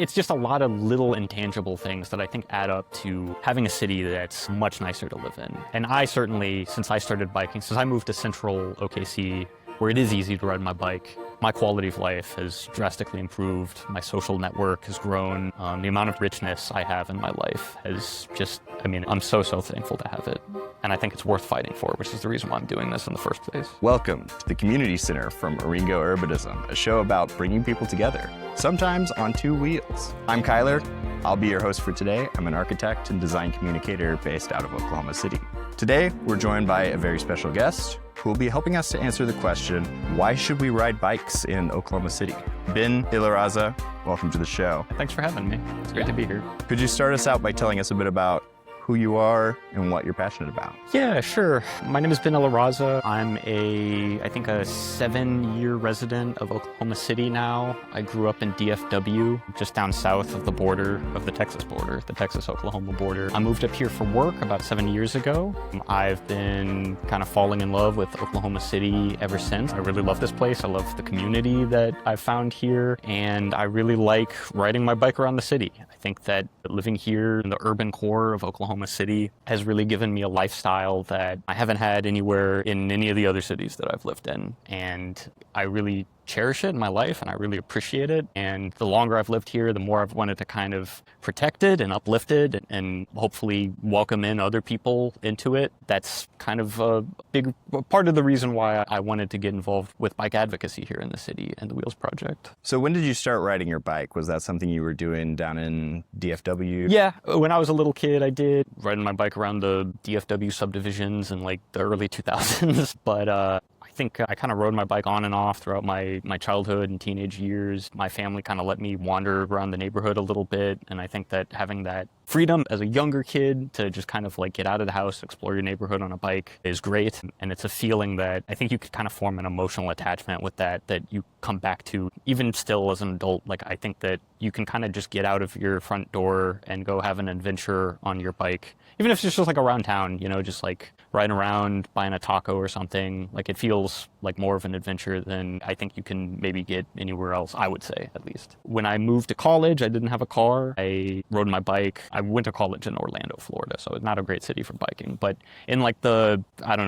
It's just a lot of little intangible things that I think add up to having a city that's much nicer to live in. And I certainly, since I started biking, since I moved to central OKC, where it is easy to ride my bike, my quality of life has drastically improved. My social network has grown. The amount of richness I have in my life has just, I'm so thankful to have it. And I think it's worth fighting for, which is the reason why I'm doing this in the first place. Welcome to the Community Center from Eryngo Urbanism, a show about bringing people together, sometimes on two wheels. I'm Kyler. I'll be your host for today. I'm an architect and design communicator based out of Oklahoma City. Today, we're joined by a very special guest who will be helping us to answer the question, why should we ride bikes in Oklahoma City? Ben Ilarraza, welcome to the show. Thanks for having me. It's great to be here. Could you start us out by telling us a bit about who you are and what you're passionate about? Yeah, sure. My name is Ben Ilarraza. I'm a 7-year resident of Oklahoma City now. I grew up in DFW, just down south of the border of the Texas border, the Texas-Oklahoma border. I moved up here for work about 7 years ago. I've been kind of falling in love with Oklahoma City ever since. I really love this place. I love the community that I've found here, and I really like riding my bike around the city. I think that living here in the urban core of Oklahoma City has really given me a lifestyle that I haven't had anywhere in any of the other cities that I've lived in. And I really cherish it in my life, and I really appreciate it. And the longer I've lived here, the more I've wanted to kind of protect it and uplift it and hopefully welcome in other people into it. That's kind of a big part of the reason why I wanted to get involved with bike advocacy here in the city and the Wheels Project. So when did you start riding your bike? Was that something you were doing down in DFW? Yeah, when I was a little kid, I did riding my bike around the DFW subdivisions in like the early 2000s. But I think I kind of rode my bike on and off throughout my childhood and teenage years. My family kind of let me wander around the neighborhood a little bit. And I think that having that freedom as a younger kid to just kind of like get out of the house, explore your neighborhood on a bike is great. And it's a feeling that I think you could kind of form an emotional attachment with that you come back to even still as an adult. Like I think that you can kind of just get out of your front door and go have an adventure on your bike. Even if it's just like around town, just like riding around, buying a taco or something. Like it feels like more of an adventure than I think you can maybe get anywhere else, I would say, at least. When I moved to college, I didn't have a car. I rode my bike. I went to college in Orlando, Florida, so it's not a great city for biking. But in like the,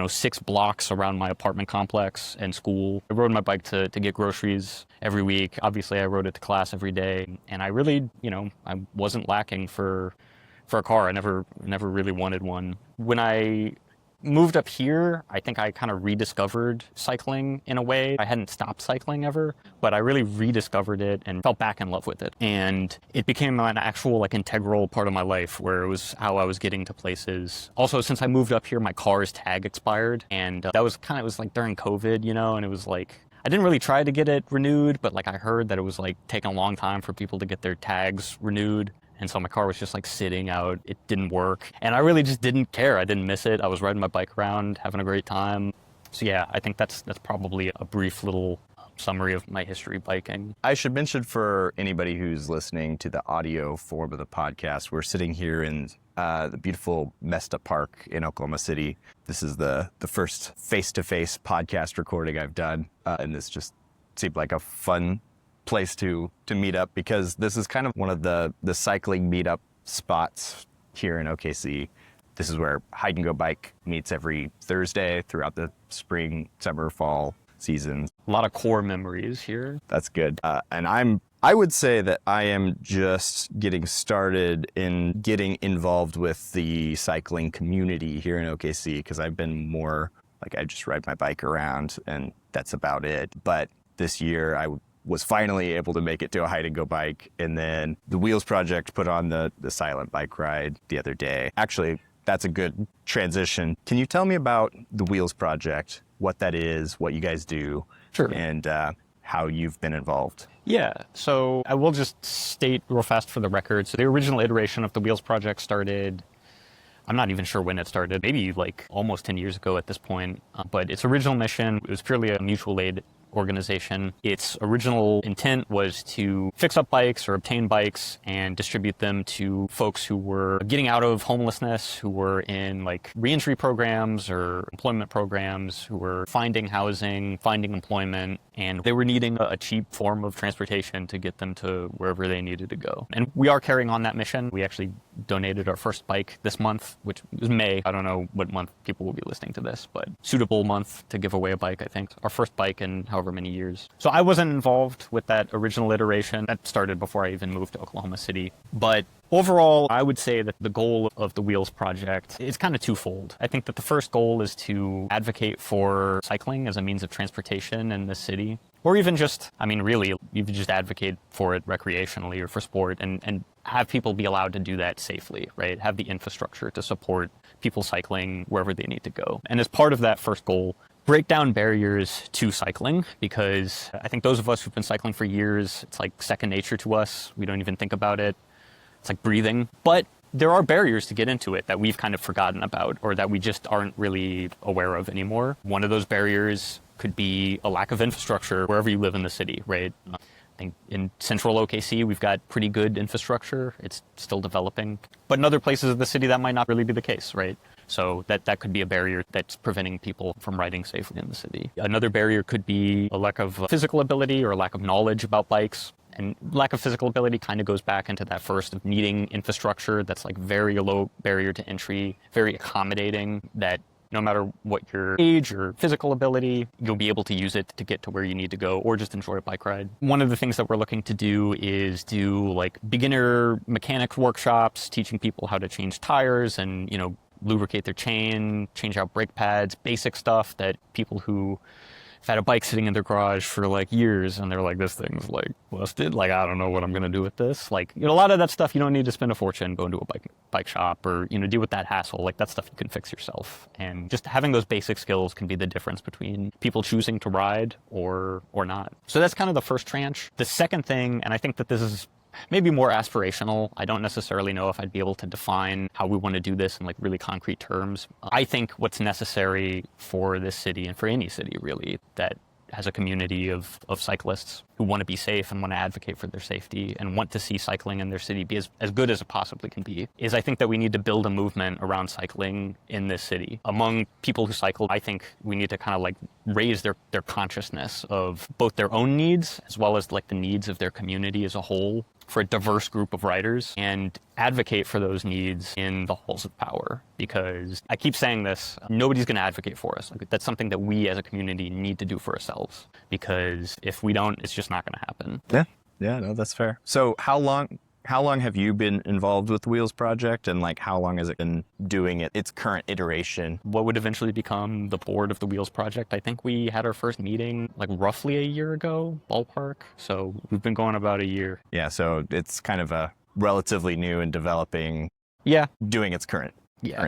6 blocks around my apartment complex and school, I rode my bike to get groceries every week. Obviously, I rode it to class every day. And I really, I wasn't lacking for a car. I never really wanted one. When I moved up here, I think I kind of rediscovered cycling in a way. I hadn't stopped cycling ever, but I really rediscovered it and fell back in love with it. And it became an actual like integral part of my life where it was how I was getting to places. Also, since I moved up here, my car's tag expired. And that was it was like during COVID, and it was like, I didn't really try to get it renewed, but like I heard that it was like taking a long time for people to get their tags renewed. And so my car was just like sitting out. It didn't work. And I really just didn't care. I didn't miss it. I was riding my bike around, having a great time. So yeah, I think that's probably a brief little summary of my history biking. I should mention for anybody who's listening to the audio form of the podcast, we're sitting here in the beautiful Mesta Park in Oklahoma City. This is the first face-to-face podcast recording I've done. And this just seemed like a fun place to meet up because this is kind of one of the cycling meetup spots here in OKC. This is where Hide and Go Bike meets every Thursday throughout the spring, summer, fall seasons. A lot of core memories here. That's good. And I would say that I am just getting started in getting involved with the cycling community here in OKC because I've been more like I just ride my bike around and that's about it. But this year I was finally able to make it to a Hide and Go Bike. And then the Wheels Project put on the silent bike ride the other day. Actually, that's a good transition. Can you tell me about the Wheels Project, what that is, what you guys do, Sure. And how you've been involved? Yeah, so I will just state real fast for the record. So the original iteration of the Wheels Project started, I'm not even sure when it started, maybe like almost 10 years ago at this point. But its original mission, it was purely a mutual aid organization. Its original intent was to fix up bikes or obtain bikes and distribute them to folks who were getting out of homelessness, who were in like reentry programs or employment programs, who were finding housing, finding employment, and they were needing a cheap form of transportation to get them to wherever they needed to go. And we are carrying on that mission. We actually donated our first bike this month, which was May. I don't know what month people will be listening to this, but suitable month to give away a bike, I think. Our first bike in however many years. So I wasn't involved with that original iteration. That started before I even moved to Oklahoma City. But overall, I would say that the goal of the Wheels project is kind of twofold. I think that the first goal is to advocate for cycling as a means of transportation in the city. Or even just, I mean, really, you could just advocate for it recreationally or for sport and have people be allowed to do that safely, right? Have the infrastructure to support people cycling wherever they need to go. And as part of that first goal, break down barriers to cycling, because I think those of us who've been cycling for years, it's like second nature to us. We don't even think about it. It's like breathing. But there are barriers to get into it that we've kind of forgotten about or that we just aren't really aware of anymore. One of those barriers could be a lack of infrastructure wherever you live in the city, right? I think in central OKC, we've got pretty good infrastructure. It's still developing. But in other places of the city, that might not really be the case, right? So that could be a barrier that's preventing people from riding safely in the city. Another barrier could be a lack of physical ability or a lack of knowledge about bikes. And lack of physical ability kind of goes back into that first of needing infrastructure that's like very low barrier to entry, very accommodating, that no matter what your age or physical ability, you'll be able to use it to get to where you need to go or just enjoy a bike ride. One of the things that we're looking to do is do like beginner mechanics workshops, teaching people how to change tires and, lubricate their chain, change out brake pads, basic stuff that people who have had a bike sitting in their garage for like years and they're like, this thing's like busted. Like, I don't know what I'm going to do with this. Like, a lot of that stuff, you don't need to spend a fortune going to a bike shop or, deal with that hassle. Like that stuff you can fix yourself. And just having those basic skills can be the difference between people choosing to ride or not. So that's kind of the first tranche. The second thing, and I think that this is maybe more aspirational. I don't necessarily know if I'd be able to define how we want to do this in like really concrete terms. I think what's necessary for this city and for any city really that has a community of cyclists who want to be safe and want to advocate for their safety and want to see cycling in their city be as good as it possibly can be, is I think that we need to build a movement around cycling in this city. Among people who cycle, I think we need to kind of like raise their consciousness of both their own needs as well as like the needs of their community as a whole for a diverse group of riders and advocate for those needs in the halls of power. Because I keep saying this, nobody's going to advocate for us. Like, that's something that we as a community need to do for ourselves. Because if we don't, it's just not going to happen. Yeah, no, that's fair. So how long have you been involved with the Wheels Project, and like how long has it been doing its current iteration? What would eventually become the board of the Wheels Project, I think we had our first meeting like roughly a year ago, ballpark. So we've been going about a year. Yeah, so it's kind of a relatively new and developing, doing its current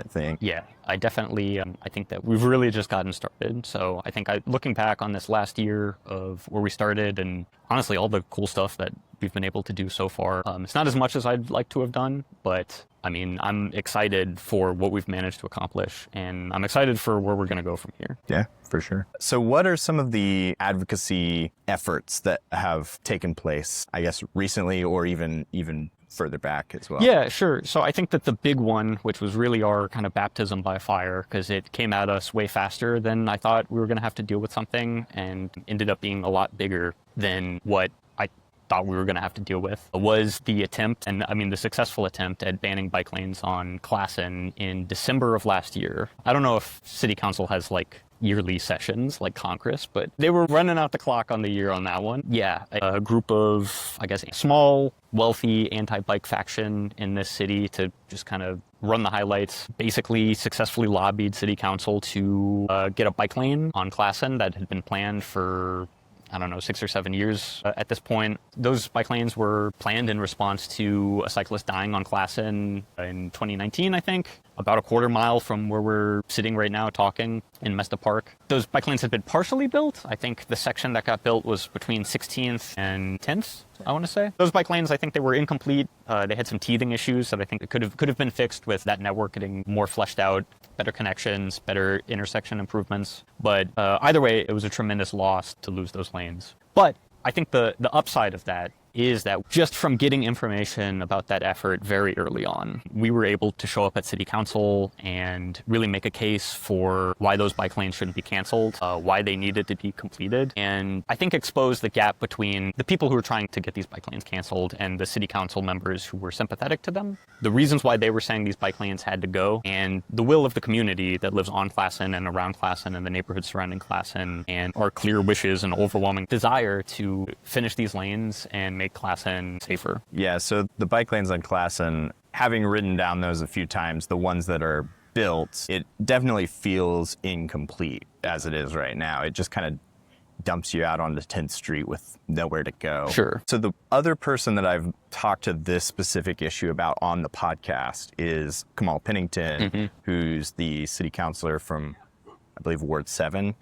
thing. Yeah, I definitely, I think that we've really just gotten started. So I think looking back on this last year of where we started and honestly all the cool stuff that we've been able to do so far, it's not as much as I'd like to have done, but I mean, I'm excited for what we've managed to accomplish and I'm excited for where we're going to go from here. Yeah, for sure. So what are some of the advocacy efforts that have taken place, I guess, recently or even further back as well? Yeah, sure. So I think that the big one, which was really our kind of baptism by fire, because it came at us way faster than I thought we were going to have to deal with something and ended up being a lot bigger than what I thought we were going to have to deal with, was the attempt, and I mean the successful attempt at banning bike lanes on Classen in December of last year. I don't know if City Council has like yearly sessions like Congress, but they were running out the clock on the year on that one. Yeah, a group of, I guess, small, wealthy anti-bike faction in this city to just kind of run the highlights, basically successfully lobbied City Council to get a bike lane on Classen that had been planned for, I don't know, 6 or 7 years at this point. Those bike lanes were planned in response to a cyclist dying on Classen in 2019, I think, about a quarter mile from where we're sitting right now talking in Mesta Park. Those bike lanes had been partially built. I think the section that got built was between 16th and 10th, I want to say. Those bike lanes, I think they were incomplete. They had some teething issues that I think could have been fixed with that network getting more fleshed out. better connections, better intersection improvements. But either way, it was a tremendous loss to lose those lanes. But I think the upside of that is that just from getting information about that effort very early on, we were able to show up at City Council and really make a case for why those bike lanes shouldn't be canceled, why they needed to be completed, and I think expose the gap between the people who were trying to get these bike lanes canceled and the City Council members who were sympathetic to them, the reasons why they were saying these bike lanes had to go, and the will of the community that lives on Classen and around Classen and the neighborhood surrounding Classen, and our clear wishes and overwhelming desire to finish these lanes and make Classen safer. Yeah, so the bike lanes on Classen, having ridden down those a few times, the ones that are built, it definitely feels incomplete as it is right now. It just kind of dumps you out onto 10th Street with nowhere to go. Sure. So the other person that I've talked to this specific issue about on the podcast is Kamal Pennington, who's the city councilor from, I believe, Ward 7.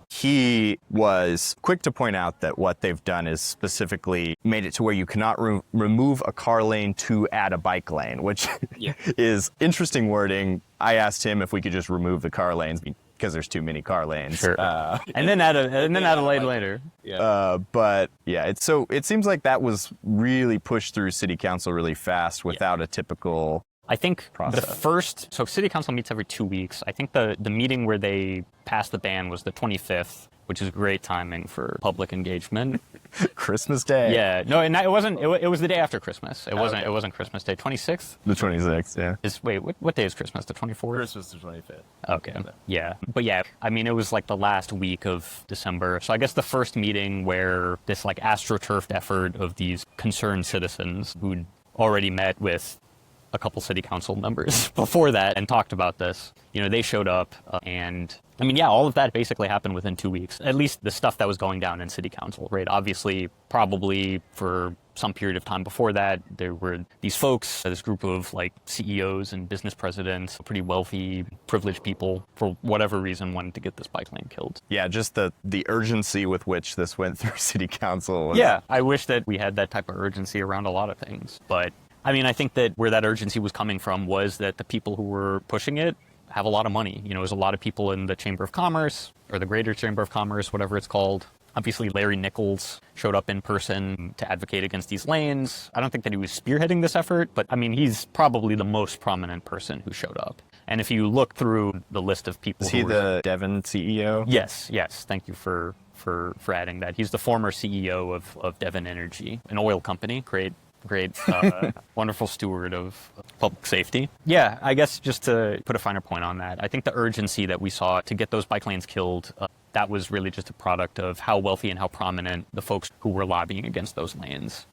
He was quick to point out that what they've done is specifically made it to where you cannot remove a car lane to add a bike lane, which is interesting wording. I asked him if we could just remove the car lanes because there's too many car lanes. Sure. And then add a lane later. But yeah, it seems like that was really pushed through city council really fast without a typical I think process. so City Council meets every 2 weeks. I think the meeting where they passed the ban was the 25th, which is great timing for public engagement. Christmas Day. Yeah, no, and it wasn't. It was the day after Christmas. It wasn't. It wasn't Christmas Day. 26th. The 26th. Yeah. Wait, what day is Christmas? The 24th. Christmas the 25th. Okay. Yeah, but yeah, I mean, it was like the last week of December. So I guess the first meeting where this like astroturfed effort of these concerned citizens who'd already met with a couple city council members before that and talked about this. You know, they showed up and I mean, yeah, all of that basically happened within 2 weeks. At least the stuff that was going down in city council, right? Obviously, probably for some period of time before that, there were these folks, this group of like CEOs and business presidents, pretty wealthy, privileged people, for whatever reason, wanted to get this bike lane killed. Yeah, just the urgency with which this went through city council. Yeah, I wish that we had that type of urgency around a lot of things, but I mean, I think that where that urgency was coming from was that the people who were pushing it have a lot of money. You know, there's a lot of people in the Chamber of Commerce, or the Greater Chamber of Commerce, whatever it's called. Obviously, Larry Nichols showed up in person to advocate against these lanes. I don't think that he was spearheading this effort, but I mean, he's probably the most prominent person who showed up. And if you look through the list of people Is he the Devon CEO? Yes. Thank you for adding that. He's the former CEO of Devon Energy, an oil company. Great, wonderful steward of public safety. Yeah, I guess just to put a finer point on that, I think the urgency that we saw to get those bike lanes killed, that was really just a product of how wealthy and how prominent the folks who were lobbying against those lanes.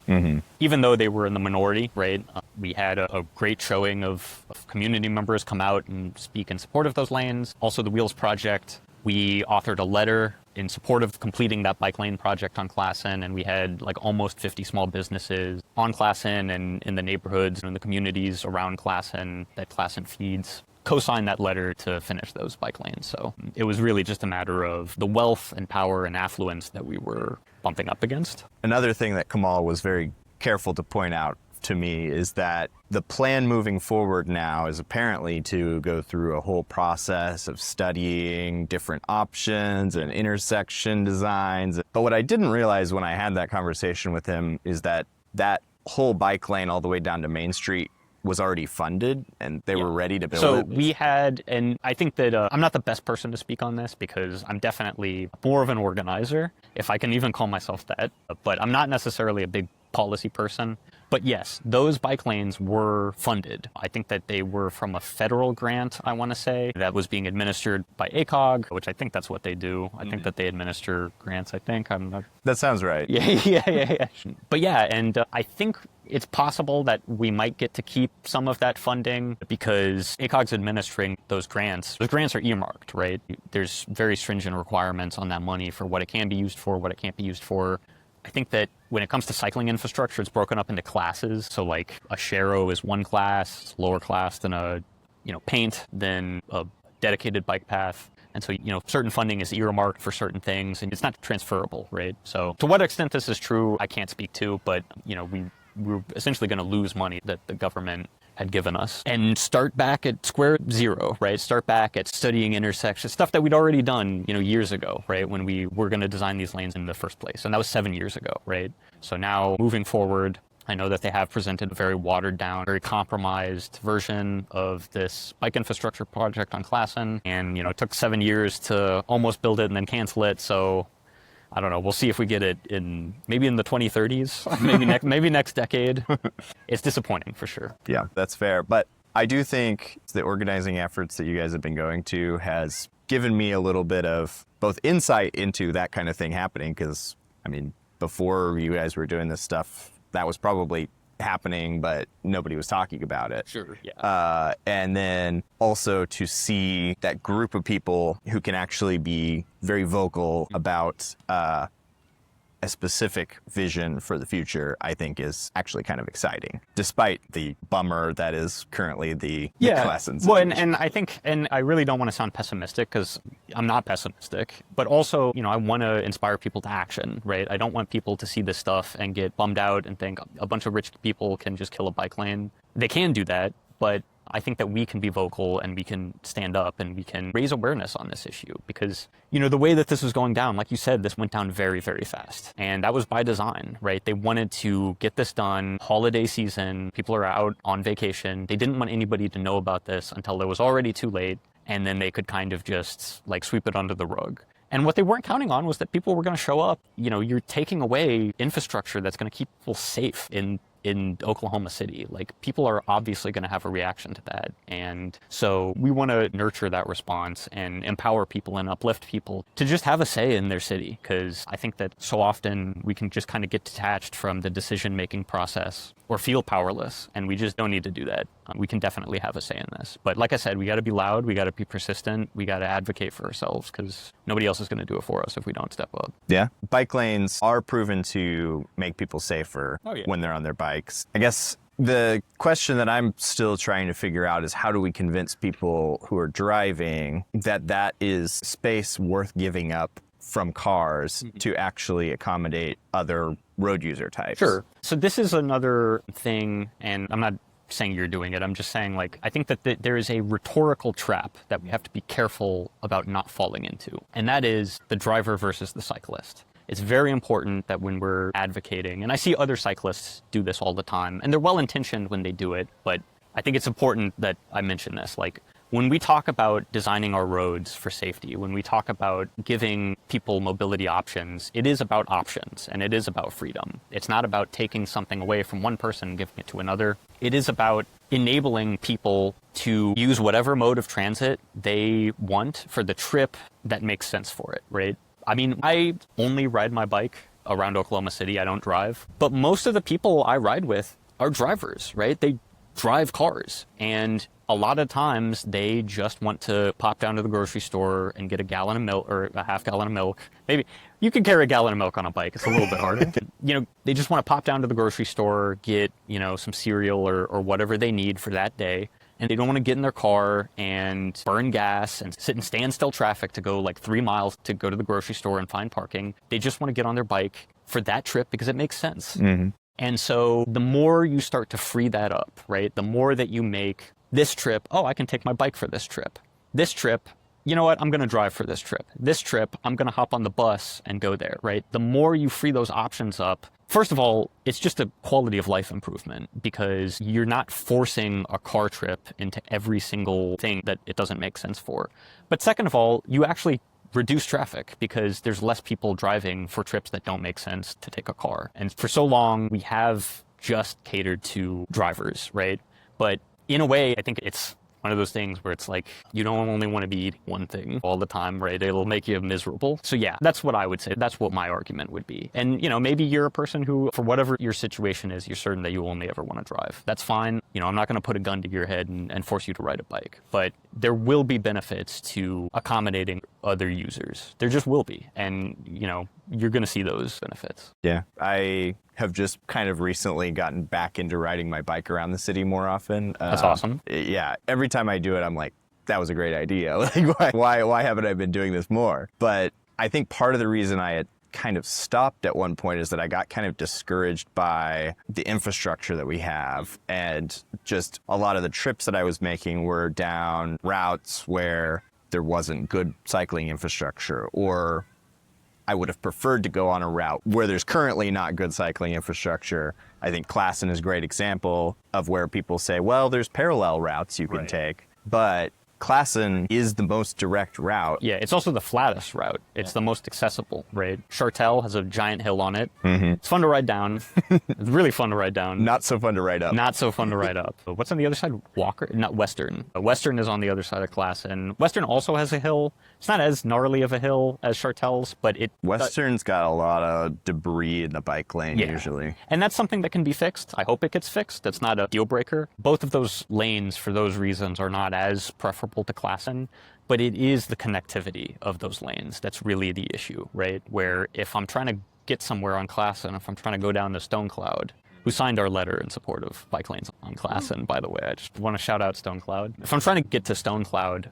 Even though they were in the minority, right? We had a great showing of community members come out and speak in support of those lanes. Also, the Wheels Project. We authored a letter in support of completing that bike lane project on Classen, and we had like almost 50 small businesses on Classen and in the neighborhoods and the communities around Classen that Classen feeds co-sign that letter to finish those bike lanes. So it was really just a matter of the wealth and power and affluence that we were bumping up against. Another thing that Kamal was very careful to point out to me is that the plan moving forward now is apparently to go through a whole process of studying different options and intersection designs. But what I didn't realize when I had that conversation with him is that that whole bike lane all the way down to Main Street was already funded and they were ready to build it. So we had, and I think that I'm not the best person to speak on this because I'm definitely more of an organizer, if I can even call myself that, but I'm not necessarily a big policy person. But yes, those bike lanes were funded. I think that they were from a federal grant, I want to say, that was being administered by ACOG, which I think that's what they do. I think that they administer grants, I think. I'm not... That sounds right. Yeah. But yeah, and I think it's possible that we might get to keep some of that funding because ACOG's administering those grants. Those grants are earmarked, right? There's very stringent requirements on that money for what it can be used for, what it can't be used for. I think that when it comes to cycling infrastructure, it's broken up into classes. So like a Sharrow is one class, lower class than a, paint, than a dedicated bike path. And so, certain funding is earmarked for certain things and it's not transferable, right? So to what extent this is true, I can't speak to, but, we were essentially going to lose money that the government had given us and start back at square zero, right? Start back at studying intersections, stuff that we'd already done, years ago, right? When we were going to design these lanes in the first place. And that was 7 years ago, right? So now moving forward, I know that they have presented a very watered down, very compromised version of this bike infrastructure project on Classen. And, it took 7 years to almost build it and then cancel it. So I don't know. We'll see if we get it maybe in the 2030s, maybe next decade. It's disappointing for sure. Yeah, that's fair. But I do think the organizing efforts that you guys have been going to has given me a little bit of both insight into that kind of thing happening. Because, before you guys were doing this stuff, that was probably happening, but nobody was talking about it. Sure, yeah. And then also to see that group of people who can actually be very vocal about a specific vision for the future, I think is actually kind of exciting, despite the bummer that is currently the Classen situation. Well, and I think, and I really don't want to sound pessimistic because I'm not pessimistic, but also, I want to inspire people to action, right? I don't want people to see this stuff and get bummed out and think a bunch of rich people can just kill a bike lane. They can do that, but I think that we can be vocal and we can stand up and we can raise awareness on this issue because, the way that this was going down, like you said, this went down very, very fast. And that was by design, right? They wanted to get this done, holiday season, people are out on vacation. They didn't want anybody to know about this until it was already too late. And then they could kind of just sweep it under the rug. And what they weren't counting on was that people were going to show up. You're taking away infrastructure that's going to keep people safe in Oklahoma City. People are obviously going to have a reaction to that. And so we want to nurture that response and empower people and uplift people to just have a say in their city. Because I think that so often we can just kind of get detached from the decision-making process or feel powerless. And we just don't need to do that. We can definitely have a say in this. But like I said, we got to be loud. We got to be persistent. We got to advocate for ourselves because nobody else is going to do it for us if we don't step up. Yeah. Bike lanes are proven to make people safer when they're on their bikes. I guess the question that I'm still trying to figure out is how do we convince people who are driving that is space worth giving up from cars to actually accommodate other road user types? Sure. So this is another thing, and I'm not saying you're doing it. I'm just saying, I think that there is a rhetorical trap that we have to be careful about not falling into, and that is the driver versus the cyclist. It's very important that when we're advocating, and I see other cyclists do this all the time, and they're well-intentioned when they do it, but I think it's important that I mention this. When we talk about designing our roads for safety, when we talk about giving people mobility options, it is about options and it is about freedom. It's not about taking something away from one person and giving it to another. It is about enabling people to use whatever mode of transit they want for the trip that makes sense for it, right? I only ride my bike around Oklahoma City. I don't drive. But most of the people I ride with are drivers, right? They drive cars. And a lot of times they just want to pop down to the grocery store and get a gallon of milk or a half gallon of milk. Maybe you can carry a gallon of milk on a bike. It's a little bit harder. They just want to pop down to the grocery store, get, some cereal or whatever they need for that day. And they don't want to get in their car and burn gas and sit in standstill traffic to go 3 miles to go to the grocery store and find parking. They just want to get on their bike for that trip because it makes sense. Mm-hmm. And so the more you start to free that up, right? The more that you make this trip, I can take my bike for this trip. This trip, you know what? I'm going to drive for this trip. This trip, I'm going to hop on the bus and go there, right? The more you free those options up, first of all, it's just a quality of life improvement because you're not forcing a car trip into every single thing that it doesn't make sense for. But second of all, you actually reduce traffic because there's less people driving for trips that don't make sense to take a car. And for so long, we have just catered to drivers, right? But in a way, I think it's one of those things where it's you don't only want to be eating one thing all the time, right? It'll make you miserable. So yeah, that's what I would say. That's what my argument would be. And, maybe you're a person who, for whatever your situation is, you're certain that you only ever want to drive. That's fine. I'm not going to put a gun to your head and force you to ride a bike. But there will be benefits to accommodating other users. There just will be. And, you're going to see those benefits. Yeah. I have just kind of recently gotten back into riding my bike around the city more often. That's awesome. Yeah. Every time I do it, I'm like, that was a great idea. Why haven't I been doing this more? But I think part of the reason I kind of stopped at one point is that I got kind of discouraged by the infrastructure that we have, and just a lot of the trips that I was making were down routes where there wasn't good cycling infrastructure, or I would have preferred to go on a route where there's currently not good cycling infrastructure. I think Klassen is a great example of where people say, well, there's parallel routes you can take, but Klassen is the most direct route. Yeah, it's also the flattest route. It's the most accessible, right? Chartel has a giant hill on it. It's fun to ride down. It's really fun to ride down. Not so fun to ride up. Not so fun to ride up. But what's on the other side? Walker? Not Western. Western is on the other side of Klassen. Western also has a hill. It's not as gnarly of a hill as Chartel's, but it... Western's got a lot of debris in the bike lane usually. And that's something that can be fixed. I hope it gets fixed. That's not a deal breaker. Both of those lanes, for those reasons, are not as preferable to Klassen, but it is the connectivity of those lanes that's really the issue, right? Where if I'm trying to get somewhere on Klassen, if I'm trying to go down to Stonecloud, who signed our letter in support of bike lanes on Klassen, by the way. I just want to shout out Stonecloud. If I'm trying to get to Stonecloud,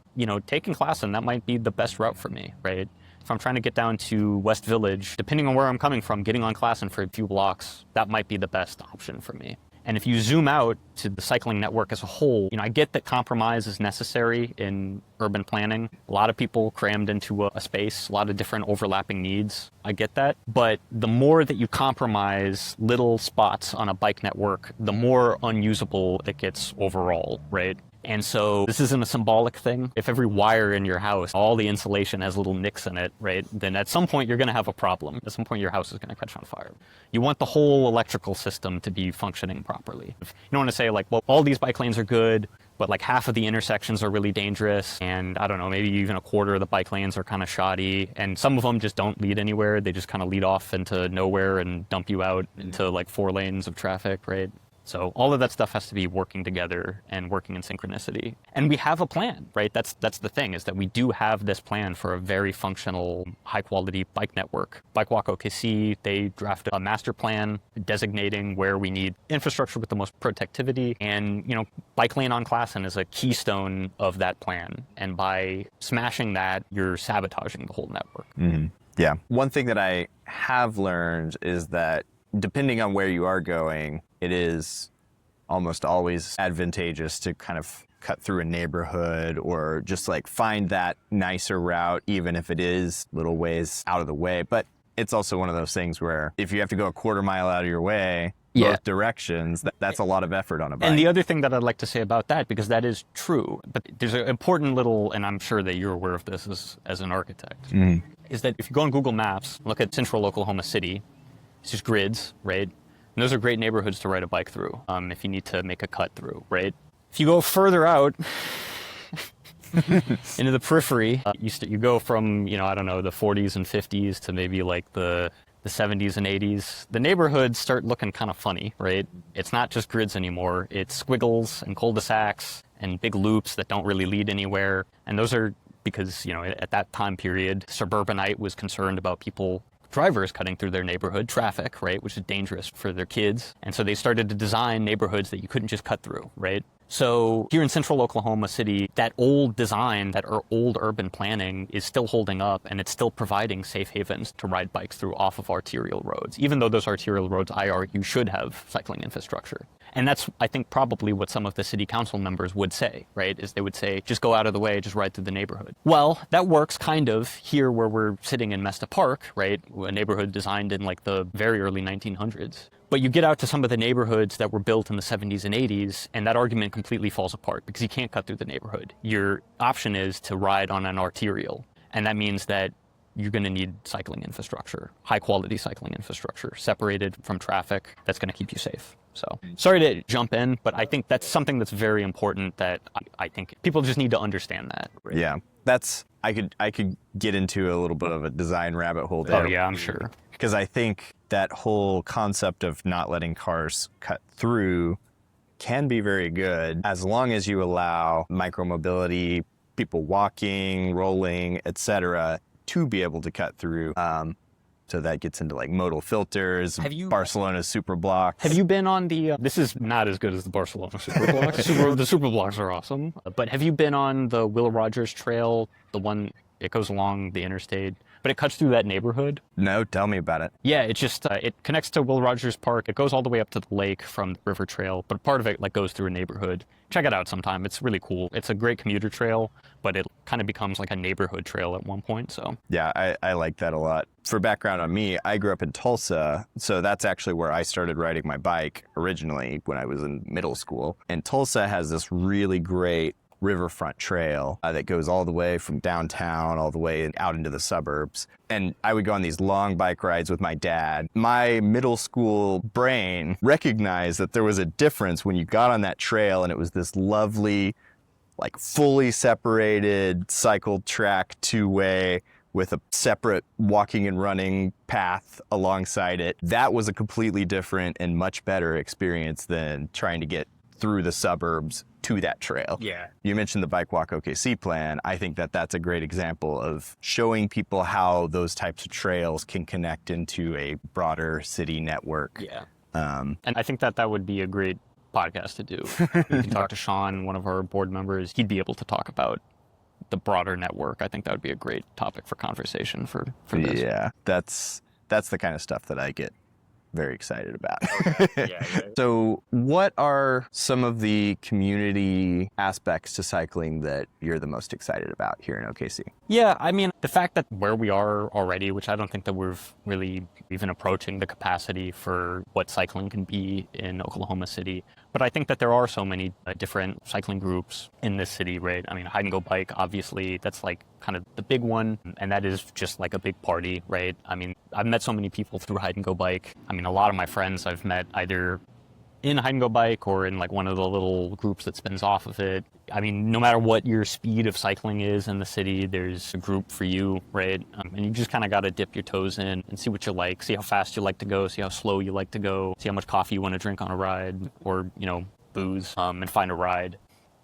taking Klassen, that might be the best route for me, right? If I'm trying to get down to West Village, depending on where I'm coming from, getting on Klassen for a few blocks, that might be the best option for me. And if you zoom out to the cycling network as a whole, I get that compromise is necessary in urban planning. A lot of people crammed into a space, a lot of different overlapping needs. I get that. But the more that you compromise little spots on a bike network, the more unusable it gets overall, right? And so this isn't a symbolic thing. If every wire in your house, all the insulation has little nicks in it, right, then at some point you're going to have a problem. At some point your house is going to catch on fire. You want the whole electrical system to be functioning properly. You don't want to say like, well, all these bike lanes are good, but like half of the intersections are really dangerous. And I don't know, maybe even a quarter of the bike lanes are kind of shoddy. And some of them just don't lead anywhere. They just kind of lead off into nowhere and dump you out into like 4 lanes of traffic, right? So all of that stuff has to be working together and working in synchronicity. And we have a plan, right? That's the thing, is that we do have this plan for a very functional, high-quality bike network. Bike Walk OKC, they drafted a master plan designating where we need infrastructure with the most protectivity. And, bike lane on Klassen is a keystone of that plan. And by smashing that, you're sabotaging the whole network. Mm-hmm. Yeah. One thing that I have learned is that depending on where you are going, it is almost always advantageous to kind of cut through a neighborhood or just like find that nicer route, even if it is little ways out of the way. But it's also one of those things where if you have to go a quarter mile out of your way, both directions, that's a lot of effort on a bike. And the other thing that I'd like to say about that, because that is true, but there's an important little, and I'm sure that you're aware of this as an architect, is that if you go on Google Maps, look at central Oklahoma City, it's just grids, right? And those are great neighborhoods to ride a bike through if you need to make a cut through, right? If you go further out into the periphery, you go from, I don't know, the 40s and 50s to maybe like the 70s and 80s. The neighborhoods start looking kind of funny, right? It's not just grids anymore. It's squiggles and cul-de-sacs and big loops that don't really lead anywhere. And those are because, at that time period, suburbanite was concerned about drivers cutting through their neighborhood, traffic, right, which is dangerous for their kids. And so they started to design neighborhoods that you couldn't just cut through, right? So here in central Oklahoma City, that old design, that old urban planning is still holding up, and it's still providing safe havens to ride bikes through off of arterial roads, even though those arterial roads, I argue, should have cycling infrastructure. And that's, I think, probably what some of the city council members would say, right? Is they would say, just go out of the way, just ride through the neighborhood. Well, that works kind of here where we're sitting in Mesta Park, right? A neighborhood designed in like the very early 1900s. But you get out to some of the neighborhoods that were built in the 70s and 80s, and that argument completely falls apart because you can't cut through the neighborhood. Your option is to ride on an arterial, and that means that you're going to need cycling infrastructure, high-quality cycling infrastructure, separated from traffic, that's going to keep you safe. So, sorry to jump in, but I think that's something that's very important that I think people just need to understand that. Right? Yeah, I could get into a little bit of a design rabbit hole there. Oh yeah, I'm sure. Because I think that whole concept of not letting cars cut through can be very good as long as you allow micromobility, people walking, rolling, etc., to be able to cut through. So that gets into like modal filters, Barcelona super blocks. Have you been on this is not as good as the Barcelona super blocks. The super blocks are awesome. But have you been on the Will Rogers Trail, the one, it goes along the interstate? but it cuts through that neighborhood. No, tell me about it. Yeah, it just it connects to Will Rogers Park. It goes all the way up to the lake from the river trail, but part of it like goes through a neighborhood. Check it out sometime. It's really cool. It's a great commuter trail, but it kind of becomes like a neighborhood trail at one point. So yeah, I like that a lot. For background on me, I grew up in Tulsa, so that's actually where I started riding my bike originally when I was in middle school. And Tulsa has this really great riverfront trail that goes all the way from downtown all the way out into the suburbs. And I would go on these long bike rides with my dad. My middle school brain recognized that there was a difference when you got on that trail and it was this lovely, like fully separated cycle track two-way with a separate walking and running path alongside it. That was a completely different and much better experience than trying to get through the suburbs to that trail. yeah, You mentioned the Bike Walk OKC plan. I think that that's a great example of showing people how those types of trails can connect into a broader city network. yeah. And I think that would be a great podcast to do. You can talk to Sean, one of our board members. He'd be able to talk about the broader network. I think that would be a great topic for conversation for this. Yeah, that's the kind of stuff that I get very excited about. Yeah. So what are some of the community aspects to cycling that you're the most excited about here in OKC? Yeah, I mean, the fact that where we are already, which I don't think that we're really even approaching the capacity for what cycling can be in Oklahoma City. But I think that there are so many different cycling groups in this city, right? I mean, Hide and Go Bike, obviously, that's like kind of the big one. And that is just like a big party, right? I mean, I've met so many people through Hide and Go Bike. I mean, a lot of my friends I've met either in Hide and Go Bike or in like one of the little groups that spins off of it. I mean, no matter what your speed of cycling is in the city, there's a group for you, right? And you just kind of got to dip your toes in and see what you like, see how fast you like to go, see how slow you like to go, see how much coffee you want to drink on a ride or, booze, and find a ride.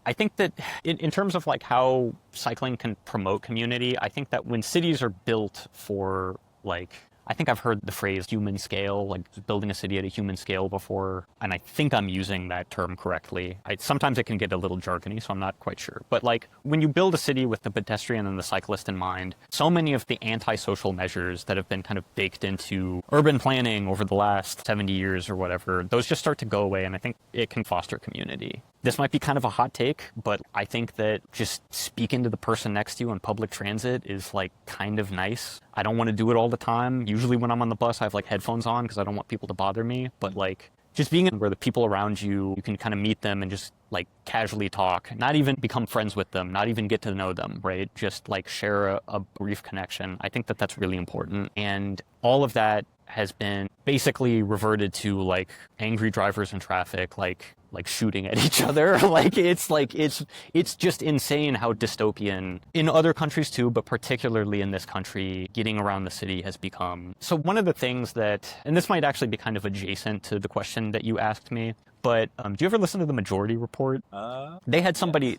I think that in terms of like how cycling can promote community, I think that when cities are built for like, I think I've heard the phrase human scale, like building a city at a human scale before, and I think I'm using that term correctly. Sometimes it can get a little jargony, so I'm not quite sure. But like when you build a city with the pedestrian and the cyclist in mind, so many of the antisocial measures that have been kind of baked into urban planning over the last 70 years or whatever, those just start to go away, and I think it can foster community. This might be kind of a hot take, but I think that just speaking to the person next to you on public transit is like kind of nice. I don't want to do it all the time. Usually when I'm on the bus, I have like headphones on because I don't want people to bother me. But like just being where the people around you, you can kind of meet them and just like casually talk, not even become friends with them, not even get to know them, right? Just like share a brief connection. I think that that's really important. And all of that has been basically reverted to like angry drivers in traffic, like shooting at each other. It's just insane how dystopian in other countries too, but particularly in this country, getting around the city has become. So one of the things that, and this might actually be kind of adjacent to the question that you asked me, but do you ever listen to the Majority Report? They had somebody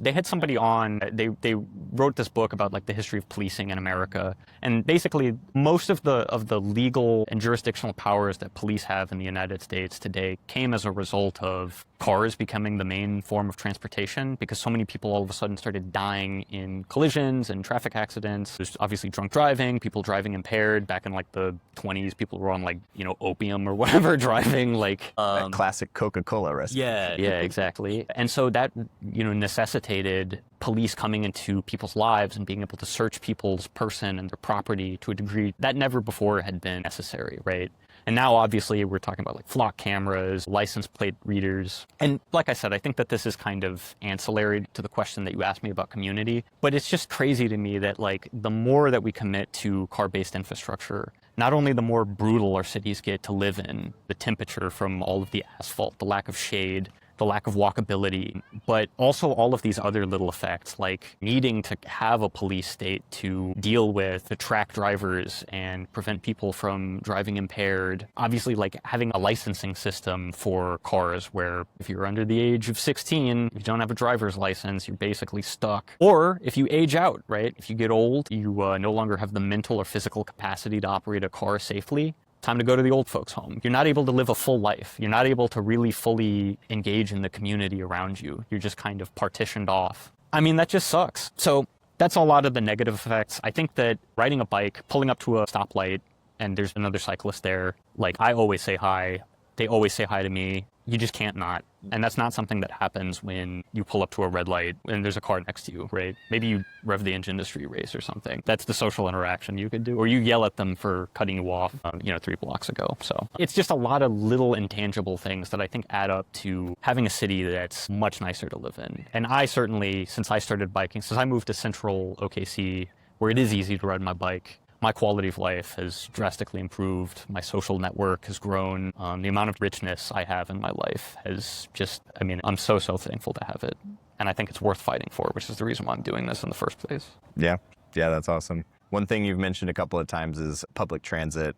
on. They wrote this book about like the history of policing in America, and basically most of the legal and jurisdictional powers that police have in the United States today came as a result of cars becoming the main form of transportation, because so many people all of a sudden started dying in collisions and traffic accidents. There's obviously drunk driving, people driving impaired. Back in like the 20s, people were on like opium or whatever driving. Like that classic Coca-Cola recipe. Yeah, exactly. And so that, necessitated police coming into people's lives and being able to search people's person and their property to a degree that never before had been necessary, right? And now, obviously, we're talking about like flock cameras, license plate readers. And like I said, I think that this is kind of ancillary to the question that you asked me about community. But it's just crazy to me that like the more that we commit to car-based infrastructure, not only the more brutal our cities get to live in, the temperature from all of the asphalt, the lack of shade, the lack of walkability, but also all of these other little effects, like needing to have a police state to deal with, to track drivers and prevent people from driving impaired. Obviously, like having a licensing system for cars where if you're under the age of 16, if you don't have a driver's license, you're basically stuck. Or if you age out, right? If you get old, you no longer have the mental or physical capacity to operate a car safely. Time to go to the old folks' home. You're not able to live a full life. You're not able to really fully engage in the community around you. You're just kind of partitioned off. I mean, that just sucks. So that's a lot of the negative effects. I think that riding a bike, pulling up to a stoplight, and there's another cyclist there, like I always say hi. They always say hi to me. You just can't not. And that's not something that happens when you pull up to a red light and there's a car next to you, right? Maybe you rev the engine to street race or something. That's the social interaction you could do. Or you yell at them for cutting you off, 3 blocks ago. So it's just a lot of little intangible things that I think add up to having a city that's much nicer to live in. And I certainly, since I started biking, since I moved to central OKC, where it is easy to ride my bike, my quality of life has drastically improved. My social network has grown. The amount of richness I have in my life has just, I'm so thankful to have it. And I think it's worth fighting for, which is the reason why I'm doing this in the first place. Yeah, that's awesome. One thing you've mentioned a couple of times is public transit.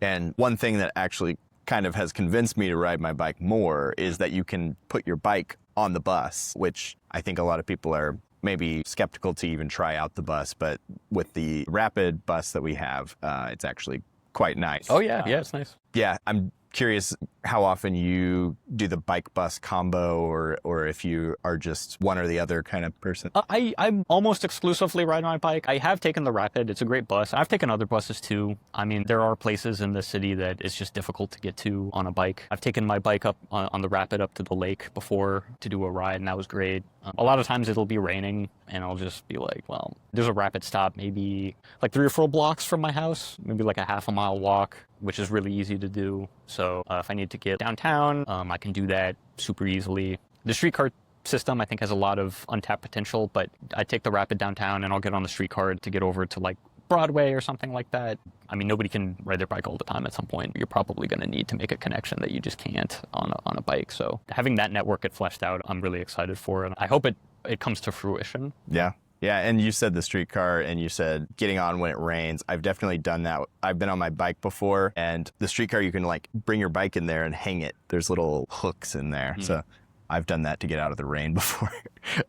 And one thing that actually kind of has convinced me to ride my bike more is that you can put your bike on the bus, which I think a lot of people are maybe skeptical to even try out the bus, but with the rapid bus that we have, it's actually quite nice. Oh yeah, it's nice. Yeah, I'm curious how often you do the bike bus combo, or if you are just one or the other kind of person. I'm almost exclusively riding my bike. I have taken the Rapid. It's a great bus. I've taken other buses too. There are places in the city that it's just difficult to get to on a bike. I've taken my bike up on the Rapid up to the lake before to do a ride, and that was great. A lot of times it'll be raining, and I'll just be like, well, there's a Rapid stop maybe like 3 or 4 blocks from my house, maybe like a half a mile walk, which is really easy to do. So if I need to get downtown, I can do that super easily. The streetcar system, I think, has a lot of untapped potential, but I take the Rapid downtown and I'll get on the streetcar to get over to like Broadway or something like that. Nobody can ride their bike all the time. At some point, you're probably going to need to make a connection that you just can't on a bike. So having that network get fleshed out, I'm really excited for, and I hope it comes to fruition. Yeah, and you said the streetcar, and you said getting on when it rains. I've definitely done that. I've been on my bike before, and the streetcar, you can like bring your bike in there and hang it. There's little hooks in there. So I've done that to get out of the rain before.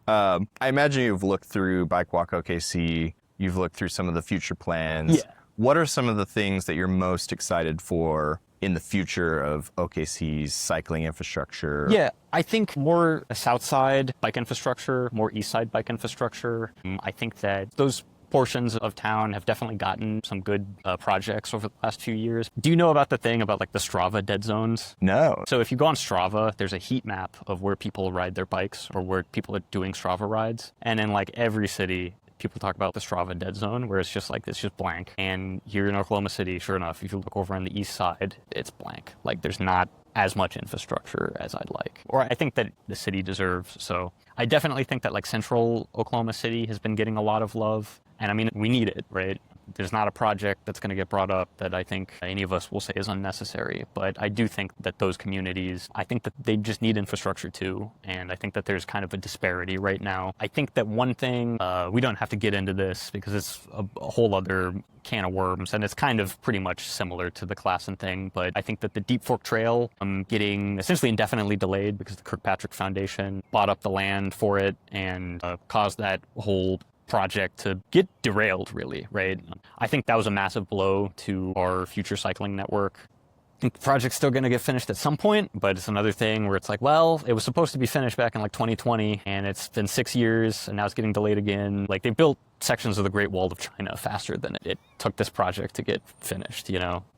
I imagine you've looked through Bike Walk OKC. You've looked through some of the future plans. Yeah. What are some of the things that you're most excited for in the future of OKC's cycling infrastructure? Yeah, I think more south side bike infrastructure, more east side bike infrastructure. I think that those portions of town have definitely gotten some good projects over the last few years. Do you know about the thing about like the Strava dead zones? No. So if you go on Strava, there's a heat map of where people ride their bikes or where people are doing Strava rides. And in like every city, people talk about the Strava dead zone, where it's just blank. And here in Oklahoma City, sure enough, if you look over on the east side, it's blank. Like there's not as much infrastructure as I'd like, or I think that the city deserves. So I definitely think that like central Oklahoma City has been getting a lot of love. And we need it, right? There's not a project that's going to get brought up that I think any of us will say is unnecessary. But I do think that those communities, I think that they just need infrastructure too. And I think that there's kind of a disparity right now. I think that one thing, we don't have to get into this because it's a whole other can of worms, and it's kind of pretty much similar to the Klassen thing. But I think that the Deep Fork Trail getting essentially indefinitely delayed because the Kirkpatrick Foundation bought up the land for it and caused that whole project to get derailed, really, right? I think that was a massive blow to our future cycling network. I think the project's still going to get finished at some point, but it's another thing where it's like, well, it was supposed to be finished back in like 2020, and it's been 6 years, and now it's getting delayed again. Like, they built sections of the Great Wall of China faster than it took this project to get finished,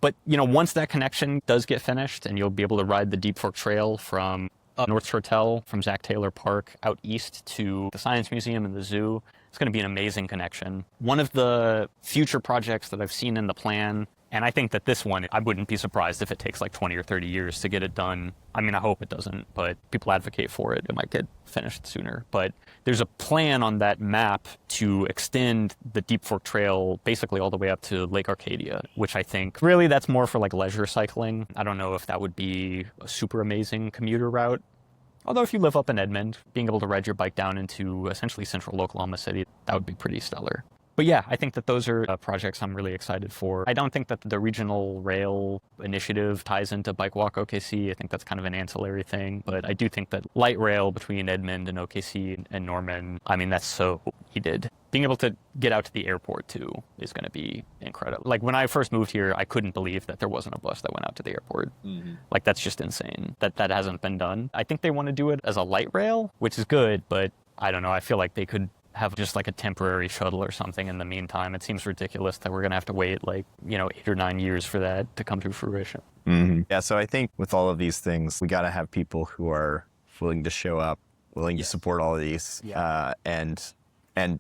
But, once that connection does get finished, and you'll be able to ride the Deep Fork Trail from North Hotel, from Zach Taylor Park out east to the Science Museum and the zoo, it's going to be an amazing connection. One of the future projects that I've seen in the plan, and I think that this one, I wouldn't be surprised if it takes like 20 or 30 years to get it done. I hope it doesn't, but people advocate for it. It might get finished sooner. But there's a plan on that map to extend the Deep Fork Trail basically all the way up to Lake Arcadia, which I think really that's more for like leisure cycling. I don't know if that would be a super amazing commuter route. Although if you live up in Edmond, being able to ride your bike down into essentially central Oklahoma City, that would be pretty stellar. But yeah, I think that those are projects I'm really excited for. I don't think that the regional rail initiative ties into Bike Walk OKC. I think that's kind of an ancillary thing. But I do think that light rail between Edmond and OKC and Norman, that's so needed. Being able to get out to the airport too is going to be incredible. Like when I first moved here, I couldn't believe that there wasn't a bus that went out to the airport. Mm-hmm. Like that's just insane that hasn't been done. I think they want to do it as a light rail, which is good, but I don't know. I feel like they could have just like a temporary shuttle or something in the meantime. It seems ridiculous that we're going to have to wait like, 8 or 9 years for that to come to fruition. Mm-hmm. Yeah, so I think with all of these things, we got to have people who are willing to show up, willing to support all of these, and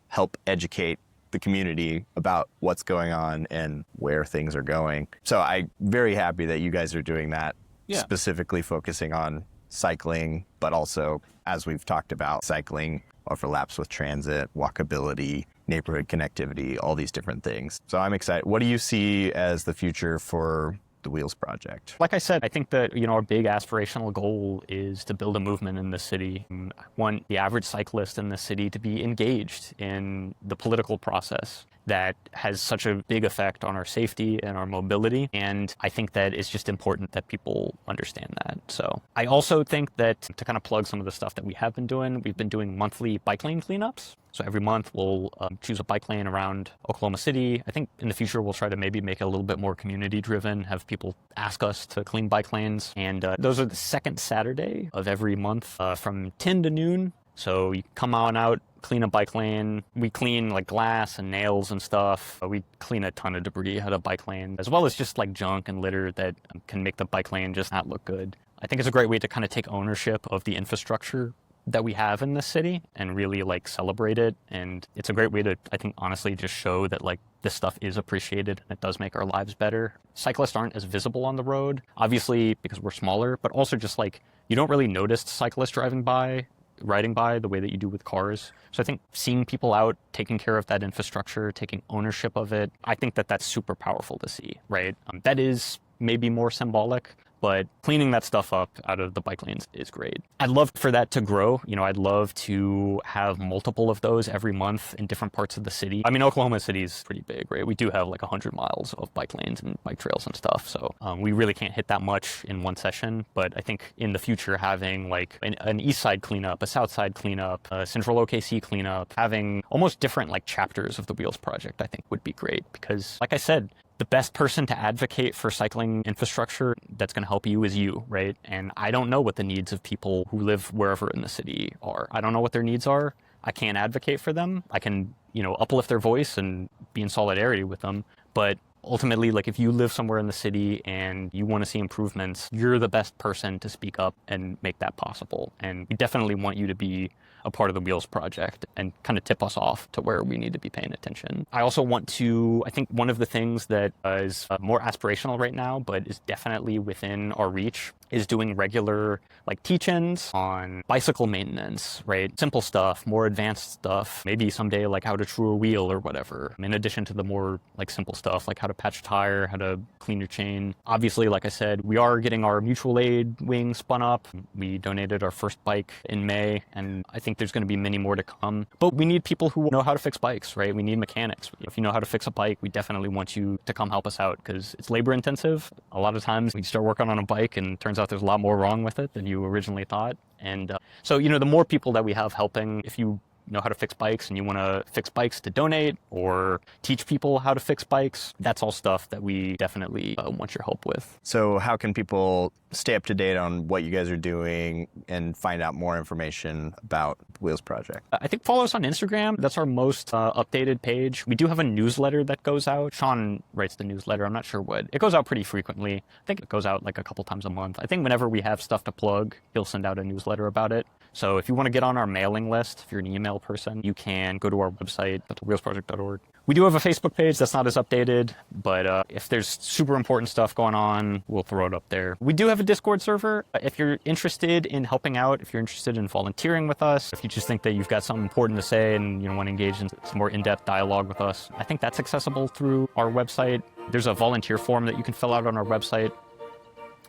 help educate the community about what's going on and where things are going. So I'm very happy that you guys are doing that, specifically focusing on cycling, but also, as we've talked about, cycling overlaps with transit, walkability, neighborhood connectivity, all these different things. So I'm excited. What do you see as the future for the Wheels Project? Like I said, I think that, our big aspirational goal is to build a movement in the city. I want the average cyclist in the city to be engaged in the political process that has such a big effect on our safety and our mobility. And I think that it's just important that people understand that. So I also think that to kind of plug some of the stuff that we have been doing, we've been doing monthly bike lane cleanups. So every month we'll choose a bike lane around Oklahoma City. I think in the future we'll try to maybe make it a little bit more community driven, have people ask us to clean bike lanes. And those are the second Saturday of every month from 10 to noon. So you come on out, clean a bike lane. We clean like glass and nails and stuff. We clean a ton of debris out of bike lane, as well as just like junk and litter that can make the bike lane just not look good. I think it's a great way to kind of take ownership of the infrastructure that we have in the city and really like celebrate it. And it's a great way to, I think, honestly just show that like this stuff is appreciated and it does make our lives better. Cyclists aren't as visible on the road, obviously because we're smaller, but also just like you don't really notice cyclists riding by the way that you do with cars. So I think seeing people out taking care of that infrastructure, taking ownership of it, I think that that's super powerful to see, right? That is maybe more symbolic, but cleaning that stuff up out of the bike lanes is great. I'd love for that to grow. I'd love to have multiple of those every month in different parts of the city. I mean, Oklahoma City is pretty big, right? We do have like 100 miles of bike lanes and bike trails and stuff. So we really can't hit that much in one session. But I think in the future, having like an east side cleanup, a south side cleanup, a central OKC cleanup, having almost different like chapters of the Wheels Project, I think would be great. Because like I said, the best person to advocate for cycling infrastructure that's going to help you is you, right? And I don't know what the needs of people who live wherever in the city are. I don't know what their needs are. I can't advocate for them. I can, uplift their voice and be in solidarity with them. But ultimately, like if you live somewhere in the city and you want to see improvements, you're the best person to speak up and make that possible. And we definitely want you to be a part of the Wheels Project and kind of tip us off to where we need to be paying attention. I also want to, I think one of the things that is more aspirational right now, but is definitely within our reach, is doing regular like teach-ins on bicycle maintenance, right? Simple stuff, more advanced stuff, maybe someday like how to true a wheel or whatever. In addition to the more like simple stuff, like how to patch a tire, how to clean your chain. Obviously, like I said, we are getting our mutual aid wing spun up. We donated our first bike in May, and I think there's going to be many more to come. But we need people who know how to fix bikes, right? We need mechanics. If you know how to fix a bike, we definitely want you to come help us out because it's labor intensive. A lot of times we start working on a bike and it turns out there's a lot more wrong with it than you originally thought. And so, the more people that we have helping, if you know how to fix bikes and you want to fix bikes to donate or teach people how to fix bikes, that's all stuff that we definitely want your help with. So how can people stay up to date on what you guys are doing and find out more information about Wheels Project? I think follow us on Instagram. That's our most updated page. We do have a newsletter that goes out. Sean writes the newsletter. I'm not sure what. It goes out pretty frequently. I think it goes out like a couple times a month. I think whenever we have stuff to plug, he'll send out a newsletter about it. So if you want to get on our mailing list, if you're an email person, you can go to our website at wheelsproject.org. We do have a Facebook page that's not as updated, but if there's super important stuff going on, we'll throw it up there. We do have a Discord server. If you're interested in helping out, if you're interested in volunteering with us, if you just think that you've got something important to say and want to engage in some more in-depth dialogue with us, I think that's accessible through our website. There's a volunteer form that you can fill out on our website.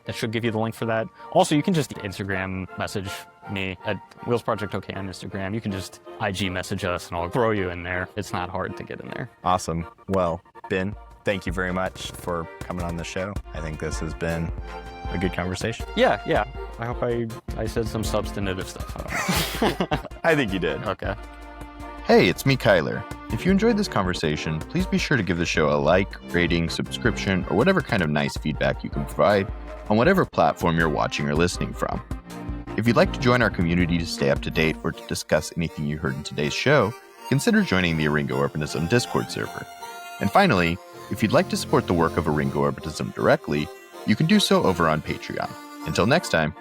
That should give you the link for that. Also, you can just Instagram message me at Wheels Project OK on Instagram. You can just IG message us and I'll throw you in there. It's not hard to get in there. Awesome. Well, Ben, thank you very much for coming on the show. I think this has been a good conversation. Yeah. I hope I said some substantive stuff. I don't know. I think you did. Okay. Hey, it's me, Kyler. If you enjoyed this conversation, please be sure to give the show a like, rating, subscription, or whatever kind of nice feedback you can provide on whatever platform you're watching or listening from. If you'd like to join our community to stay up to date or to discuss anything you heard in today's show, consider joining the Eryngo Urbanism Discord server. And finally, if you'd like to support the work of Eryngo Urbanism directly, you can do so over on Patreon. Until next time.